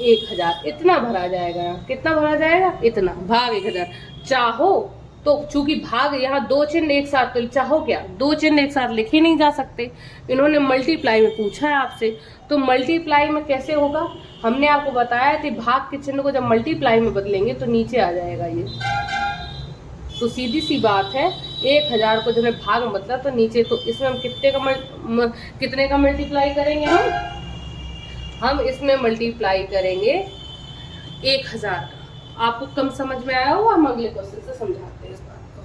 1000 इतना भरा जाएगा, कितना भरा जाएगा, इतना, भाग 1000। चाहो तो चूंकि भाग यहाँ दो चिन्ह एक साथ, तो चाहो क्या दो चिन्ह एक साथ लिखे नहीं जा सकते, इन्होंने मल्टीप्लाई में पूछा है आपसे, तो मल्टीप्लाई में कैसे होगा, हमने आपको बताया कि भाग के चिन्ह को जब मल्टीप्लाई में बदलेंगे तो नीचे आ जाएगा ये। तो सीधी सी बात है 1000 को जब भाग में बदला तो नीचे, तो इसमें हम कितने का मल्टीप्लाई करेंगे, हम इसमें मल्टीप्लाई करेंगे 1000 का। आपको कम समझ में आया हो, हम अगले क्वेश्चन से समझाते हैं इस बात को।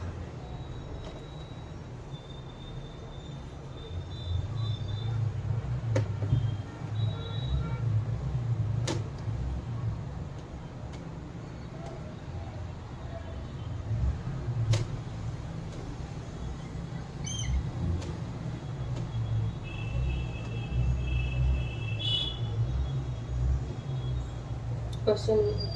क्वेश्चन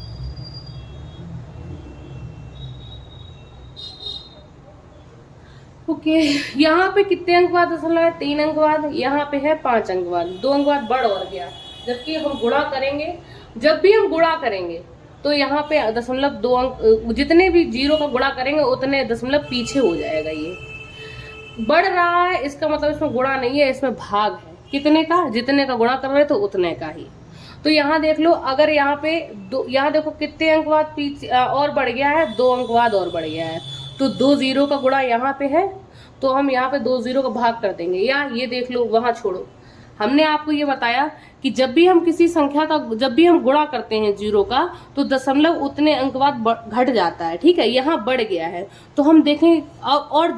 ओके, यहाँ पे कितने अंक बाद दशमलव है, 3 अंक बाद, यहाँ पे है 5 अंक बाद, 2 अंक बाद बढ़ और गया। जबकि हम गुणा करेंगे, जब भी हम गुणा करेंगे तो यहाँ पे दशमलव 2 अंक, जितने भी जीरो का गुणा करेंगे उतने दशमलव पीछे हो जाएगा। ये बढ़ रहा है, इसका मतलब इसमें गुणा नहीं है, इसमें भाग है। कितने का, जितने का गुणा कर रहे तो उतने का ही। तो यहाँ देख लो, अगर यहाँ पे यहाँ देखो कितने अंक बाद पीछे और बढ़ गया है, 2 अंक बाद और बढ़ गया है, तो 2 जीरो का गुणा यहाँ पे है, तो हम यहाँ पे 2 जीरो का भाग कर देंगे। या ये देख लो, वहां छोड़ो, हमने आपको ये बताया कि जब भी हम किसी संख्या का, जब भी हम गुणा करते हैं जीरो का, तो दशमलव उतने अंक बाद घट जाता है। ठीक है, यहाँ बढ़ गया है, तो हम देखें, और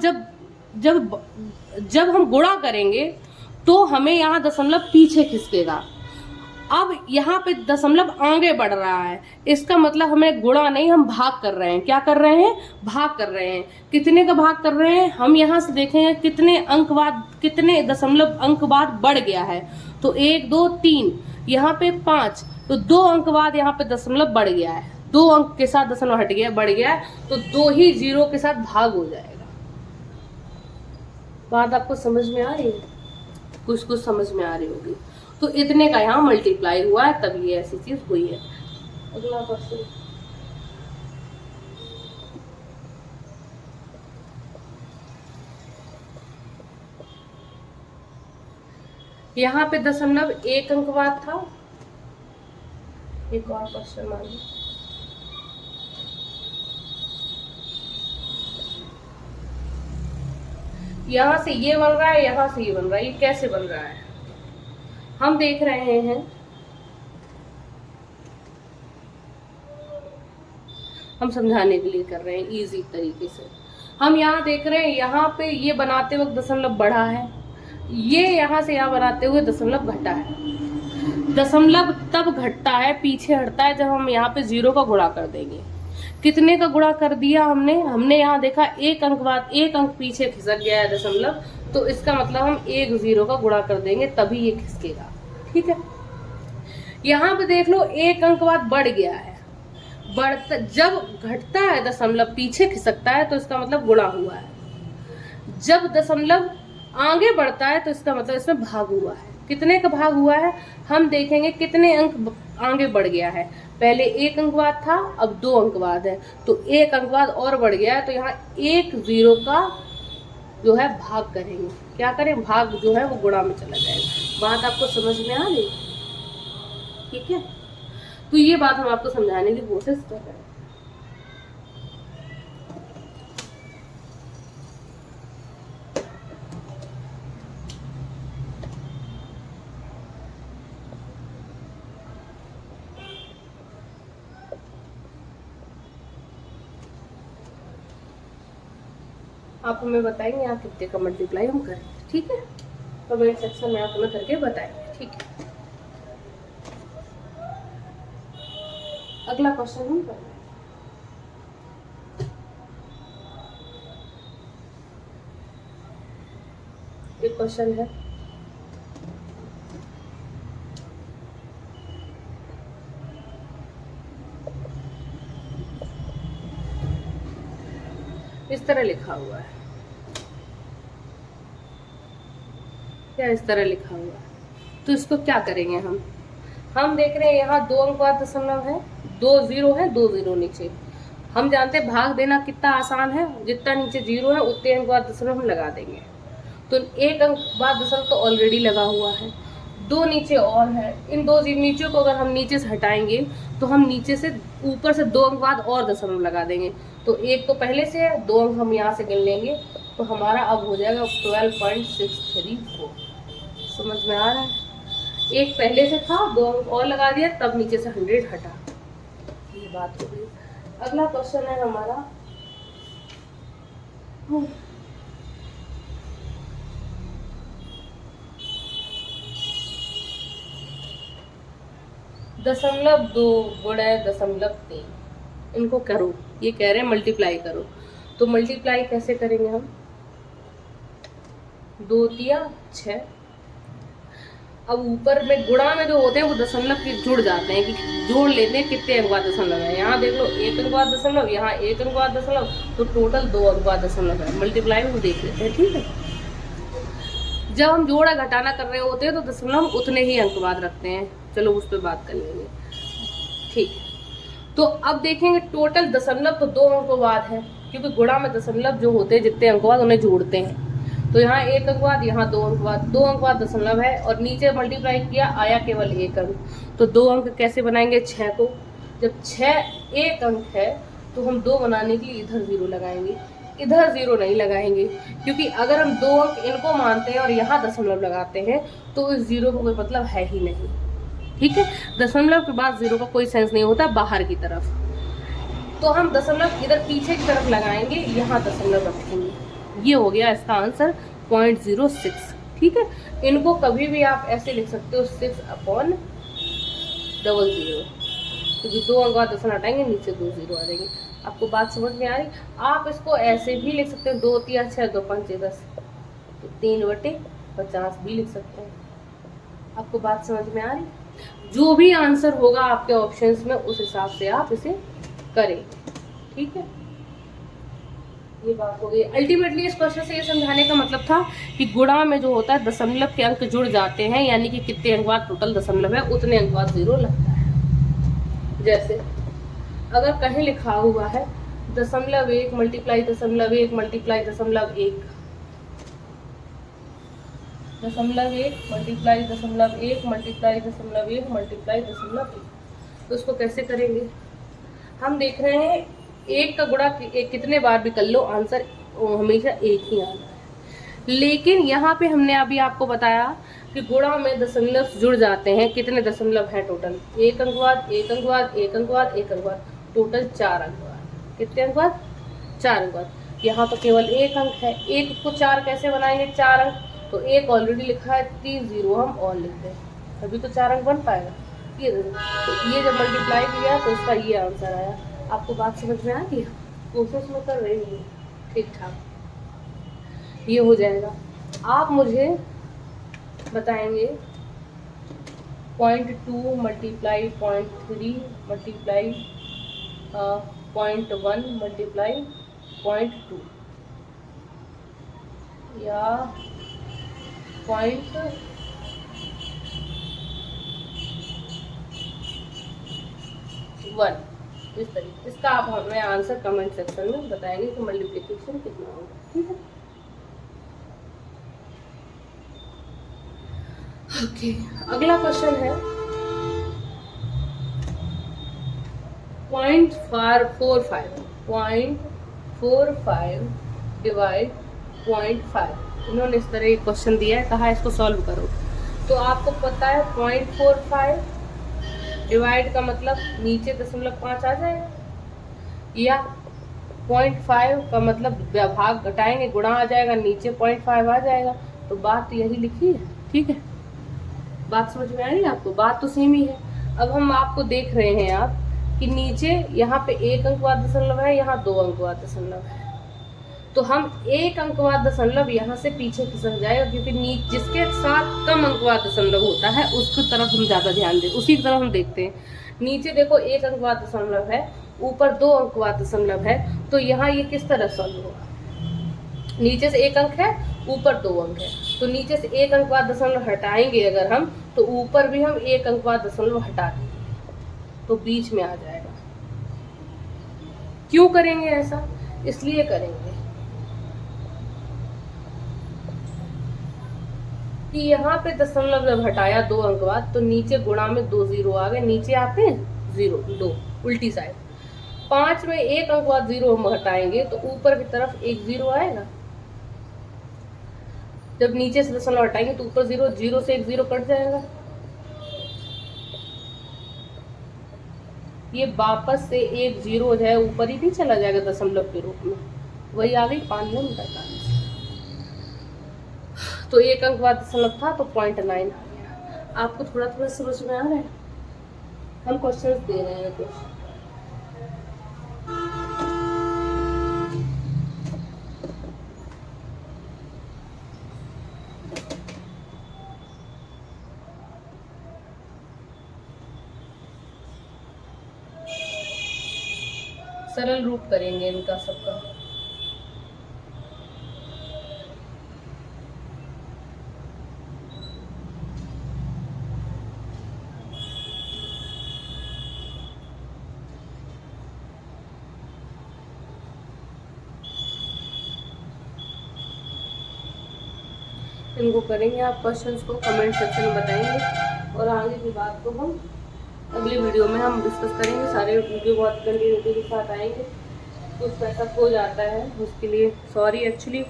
जब हम गुणा करेंगे तो हमें यहाँ दशमलव पीछे खिसकेगा। अब यहाँ पे दशमलव आगे बढ़ रहा है, इसका मतलब हमें गुणा नहीं, हम भाग कर रहे हैं। क्या कर रहे हैं, भाग कर रहे हैं। कितने का भाग कर रहे हैं, हम यहाँ से देखेंगे कितने अंक बाद, कितने दशमलव अंक बाद बढ़ गया है, तो 1 2 3, यहाँ पे 5, तो 2 अंक बाद यहाँ पे दशमलव बढ़ गया है, 2 अंक के साथ दशमलव हट गया, बढ़ गया है, तो 2 ही जीरो के साथ भाग हो जाएगा। बात आपको समझ में आ रही है, कुछ कुछ समझ में आ रही होगी। तो इतने का यहाँ मल्टीप्लाई हुआ है, तब ये ऐसी चीज हुई है। अगला क्वेश्चन, यहाँ पे दशमलव 1 अंक बाद था। एक और क्वेश्चन मान लो, यहाँ से ये बन रहा है, यहाँ से ये बन रहा है, ये कैसे बन रहा है हम देख रहे हैं। हम समझाने के लिए कर रहे हैं इजी तरीके से। हम यहाँ देख रहे हैं, यहाँ पे ये बनाते वक्त दशमलव बढ़ा है, ये यहाँ से यहाँ बनाते हुए दशमलव घटा है। दशमलव तब घटता है, पीछे हटता है, जब हम यहाँ पे जीरो का गुणा कर देंगे। कितने का गुणा कर दिया हमने यहाँ देखा 1 अंक बाद 1 अंक पीछे खिसक गया है दशमलव, तो इसका मतलब हम 1 जीरो का गुणा कर देंगे, तभी ये खिसकेगा। ठीक है, यहाँ पे देख लो 1 अंक बाद बढ़ गया है, बढ़ता, जब घटता है दशमलव पीछे खिसकता है तो इसका मतलब गुणा हुआ है। जब दशमलव आगे बढ़ता है तो इसका मतलब इसमें भाग हुआ है। कितने का भाग हुआ है, हम देखेंगे कितने अंक आगे बढ़ गया है। पहले 1 अंक बाद था, अब 2 अंक बाद है, तो 1 अंक बाद और बढ़ गया है, तो यहाँ 1 जीरो का जो है भाग करेंगे। क्या करें, भाग जो है वो गुणा में चला जाएगा। बात आपको समझ में आ रही, ठीक है। तो ये बात हम आपको समझाने की कोशिश कर रहे हैं। आप हमें बताएंगे आप कितने का मल्टीप्लाई हम करें, ठीक है। कमेंट सेक्शन में आप हमें करके बताएंगे, ठीक है। अगला क्वेश्चन हम कर रहे हैं। एक क्वेश्चन है, इस तरह लिखा हुआ है, क्या इस तरह लिखा हुआ है, तो इसको क्या करेंगे हम देख रहे हैं यहाँ 2 अंक बाद दशमलव है, 2 जीरो है, 2 जीरो नीचे। हम जानते हैं भाग देना कितना आसान है, जितना नीचे जीरो है उतने अंक बाद दशमलव हम लगा देंगे। तो 1 अंक बाद दशमलव तो ऑलरेडी लगा हुआ है, 2 नीचे और है। इन 2 नीचे को अगर हम नीचे से हटाएंगे तो हम नीचे से ऊपर से 2 अंक बाद और दशमलव लगा देंगे। तो 1 तो पहले से है, 2 अंक हम यहाँ से गिन लेंगे, तो हमारा अब हो जाएगा 12.634। समझ में आ रहा है? 1 पहले से था, 2 अंक और लगा दिया, तब नीचे से 100 हटा, ये बात हो गई। अगला क्वेश्चन है हमारा, दशमलव 2 गुणे दशमलव 3, इनको करो, ये कह रहे हैं मल्टीप्लाई करो। तो मल्टीप्लाई कैसे करेंगे हम, 2 तिया 6। अब ऊपर में गुणा में जो होते हैं वो दशमलव के जुड़ जाते हैं, कि जोड़ लेते हैं कितने अंक बाद दशमलव है। यहाँ देख लो 1 अंक बाद दशमलव, यहाँ 1 अंक बाद दशमलव, तो टोटल 2 अंक बाद दशमलव है। मल्टीप्लाई में देख लेते हैं, ठीक है। जब हम जोड़ा घटाना कर रहे होते हैं तो दशमलव उतने ही अंक बाद रखते हैं, चलो उस पर बात कर लेंगे, ठीक है। तो अब देखेंगे टोटल दशमलव तो 2 अंकों बाद है, क्योंकि गुणा में दशमलव जो होते हैं जितने अंकों बाद उन्हें जोड़ते हैं। तो यहाँ 1 अंक बाद, यहाँ 2 अंक बाद, 2 अंक बाद दशमलव है, और नीचे मल्टीप्लाई किया आया केवल 1 अंक। तो 2 अंक कैसे बनाएंगे, 6 को। जब 6 1 अंक है तो हम 2 बनाने के लिए इधर 0 लगाएंगे, इधर 0 नहीं लगाएंगे, क्योंकि अगर हम 2 अंक इनको मानते हैं और यहाँ दशमलव लगाते हैं तो इस 0 का कोई मतलब है ही नहीं, ठीक है। दशमलव के बाद 0 का कोई सेंस नहीं होता बाहर की तरफ। तो हम दशमलव इधर पीछे की तरफ लगाएंगे, यहाँ दशमलव रखेंगे। ये हो गया इसका आंसर 0.06, ठीक है। इनको कभी भी आप ऐसे लिख सकते हो 6/00, क्योंकि 2 अंक बाद दशमलव हटाएंगे, नीचे 2 0 आ जाएंगे। आपको बात समझ में आ रही? आप इसको ऐसे भी लिख सकते हो, 2 तिया 6, 2 पंचे 10, तो 3/50 भी लिख सकते हैं। आपको बात समझ में आ रही? जो भी आंसर होगा आपके ऑप्शंस में उस हिसाब से आप इसे करें, ठीक है। ये बात हो गई। अल्टीमेटली इस क्वेश्चन से ये समझाने का मतलब था कि गुणा में जो होता है दशमलव के अंक जुड़ जाते हैं, यानी कि कितने अंक बाद टोटल दशमलव है उतने अंक बाद 0 लगता है। जैसे अगर कहीं लिखा हुआ है 0.1 multiply 0.1 multiply 0.1, 0.1 multiply 0.1 multiply 0.1 multiply 0.1, तो उसको कैसे करेंगे? हम देख रहे हैं 1 का गुणा कितने बार भी कर लो, आंसर हमेशा 1 ही आना है। लेकिन यहाँ पे हमने अभी आपको बताया कि गुणा में दशमलव जुड़ जाते हैं, कितने दशमलव है टोटल, 1 अंक बाद 1 अंक बाद 1 अंक बाद 1 अंक बाद, टोटल 4 अंक बाद। कितने अंक बाद? 4 अंक बाद। यहाँ तो केवल 1 अंक है, 1 को 4 कैसे बनाएंगे, 4 अंक, तो 1 ऑलरेडी लिखा है, 3 0 हम और लिखते हैं, अभी तो 4 अंक बन पाएगा। ये तो ये जब मल्टीप्लाई किया तो इसका ये आंसर आया। आपको बात समझ में आ गई? कोशिश में कर रही हूँ, ठीक ठाक ये हो जाएगा। आप मुझे बताएंगे 0.2 मल्टीप्लाई 0.3 मल्टीप्लाई 0.1 मल्टीप्लाई 0.2 या 0.1, इस तरीके। इसका आप हमें आंसर कमेंट सेक्शन में बताएंगे कि मल्टीप्लिकेशन कितना होगा, ठीक है। ओके, अगला क्वेश्चन है 0.45 डिवाइड 0.5। इन्होंने इस तरह एक क्वेश्चन दिया है, कहा इसको सॉल्व करो। तो आपको पता है 0.45 डिवाइड का मतलब नीचे 0.5 आ जाएगा, या 0.5 का मतलब भाग घटाएंगे, गुणा आ जाएगा, नीचे 0.5 आ जाएगा। तो बात तो यही लिखी है, ठीक है। बात समझ में आ रही है आपको? बात तो सेम ही है। अब हम आपको देख रहे हैं आप कि नीचे यहाँ पे 1 अंक बाद दशमलव है, यहाँ 2 अंक बाद दशमलव है, तो हम 1 अंक बाद दशमलव यहाँ से पीछे खिसक जाएगा, क्योंकि जिसके साथ कम अंक बाद दशमलव होता है उसकी तरफ हम ज्यादा ध्यान दें, उसी की तरफ हम देखते हैं। नीचे देखो 1 अंक बाद दशमलव है, ऊपर 2 अंक बाद दशमलव है, तो यहाँ ये किस तरह सॉल्व होगा? नीचे से 1 अंक है, ऊपर 2 अंक है, तो नीचे से 1 अंक बाद दशमलव हटाएंगे अगर हम, तो ऊपर भी हम 1 अंक बाद दशमलव हटा देंगे, तो बीच में आ जाएगा। क्यों करेंगे ऐसा? इसलिए करेंगे कि यहाँ पे दशमलव जब हटाया 2 अंक बाद, तो नीचे गुणा में 2 जीरो आ गए, नीचे आते हैं 0 2 उल्टी साइड। 5 में 1 अंक बाद 0 हम हटाएंगे तो ऊपर की तरफ 1 0 आएगा। जब नीचे से दशमलव हटाएंगे तो ऊपर 0, 0 से 1 0 कट जाएगा। ये वापस से 1 0 है, ऊपर ही नहीं चला जाएगा दशमलव के रूप में, वही आ गई 5 9 45। तो 1 अंक बाद दशमलव था तो 0.9 आ गया। आपको थोड़ा थोड़ा समझ में आ रहा है? हम क्वेश्चंस दे रहे हैं कुछ। सरल रूप करेंगे इनका सबका। इनको करेंगे आप क्वेश्चंस को कमेंट सेक्शन में बताएंगे, और आगे की बात को हम अगली वीडियो में हम डिस्कस करेंगे। सारे वीडियो बहुत कंटिन्यूटी के साथ आएंगे, कुछ पैसा खो जाता है उसके लिए सॉरी। एक्चुअली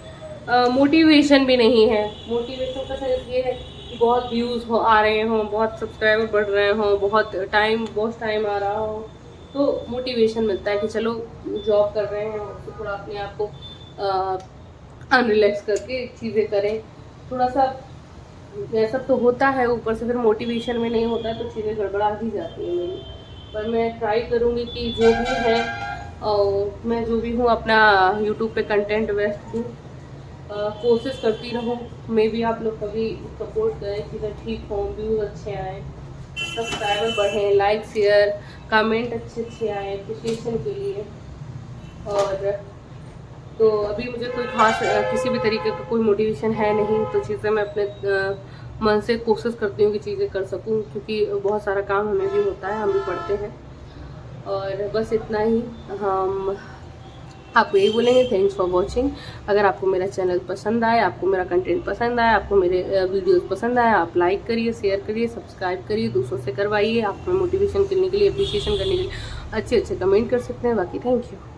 मोटिवेशन भी नहीं है। मोटिवेशन का सेंस ये है कि बहुत व्यूज़ आ रहे हों, बहुत सब्सक्राइबर बढ़ रहे हों, बहुत टाइम आ रहा हो, तो मोटिवेशन मिलता है कि चलो जॉब कर रहे हैं तो थोड़ा अपने आप को अनरिलैक्स करके चीज़ें करें। थोड़ा सा यह सब तो होता है, ऊपर से फिर मोटिवेशन में नहीं होता है तो चीज़ें गड़बड़ा ही जाती है मेरी। पर मैं ट्राई करूँगी कि जो भी है और मैं जो भी हूँ अपना यूट्यूब पे कंटेंट बेस्ट दूँ, कोशिश करती रहूँ। मे भी आप लोग कभी सपोर्ट करें, चीज़ें ठीक हों, व्यूज़ अच्छे आएँ, सब्सक्राइबर बढ़ें, लाइक शेयर कमेंट अच्छे आए एप्रिसिएशन के लिए। और तो अभी मुझे कोई खास किसी भी तरीके का कोई मोटिवेशन है नहीं, तो चीज़ें मैं अपने मन से कोशिश करती हूँ कि चीज़ें कर सकूँ, क्योंकि बहुत सारा काम हमें भी होता है, हम भी पढ़ते हैं। और बस इतना ही हम आपको यही बोलेंगे, थैंक्स फॉर वॉचिंग। अगर आपको मेरा चैनल पसंद आए, आपको मेरा कंटेंट पसंद आए, आपको मेरे वीडियोस पसंद आए, आप लाइक करिए, शेयर करिए, सब्सक्राइब करिए, दूसरों से करवाइए। आप में मोटिवेशन करने के लिए, अप्रिशिएशन करने के लिए अच्छे कमेंट कर सकते हैं। बाकी थैंक यू।